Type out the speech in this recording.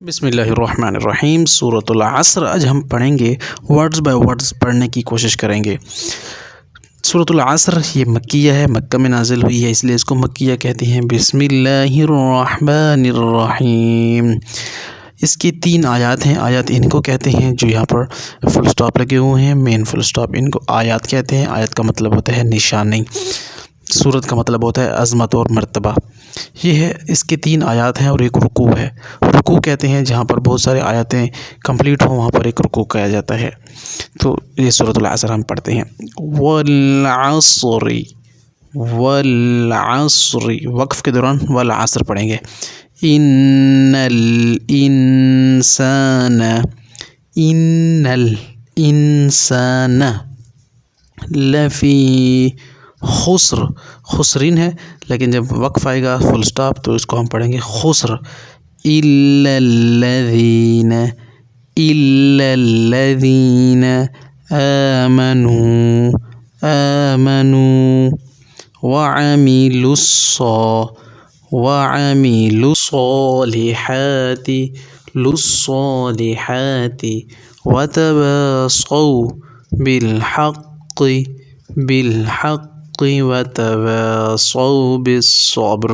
بسم اللہ الرحمن الرحیم سورۃ العصر۔ آج ہم پڑھیں گے ورڈز بائی ورڈز پڑھنے کی کوشش کریں گے۔ سورۃ العصر یہ مکیہ ہے، مکہ میں نازل ہوئی ہے، اس لیے اس کو مکیہ کہتے ہیں۔ بسم اللہ الرحمن الرحیم۔ اس کی 3 آیات ہیں۔ آیات ان کو کہتے ہیں جو یہاں پر فل سٹاپ لگے ہوئے ہیں، مین فل سٹاپ، ان کو آیات کہتے ہیں۔ آیت کا مطلب ہوتا ہے نشانی، سورت کا مطلب ہوتا ہے عظمت اور مرتبہ۔ یہ ہے، اس کی 3 آیات ہیں اور ایک رکوع ہے۔ رکوع کہتے ہیں جہاں پر بہت سارے آیاتیں کمپلیٹ ہوں، وہاں پر ایک رکوع کہا جاتا ہے۔ تو یہ سورۃ العصر ہم پڑھتے ہیں۔ والعصر، والعصر، وقف کے دوران والعصر پڑھیں گے۔ ان الانسان، ان الانسان لفی خسر، خسرین ہے، لیکن جب وقف آئے گا فل سٹاپ تو اس کو ہم پڑھیں گے خسر۔ الا الذین، الا الذین آمنوا، آمنوا وعملوا الصالحات، للصالحات وتواصوا بالحق، بالحق وتواصوا بالصبر۔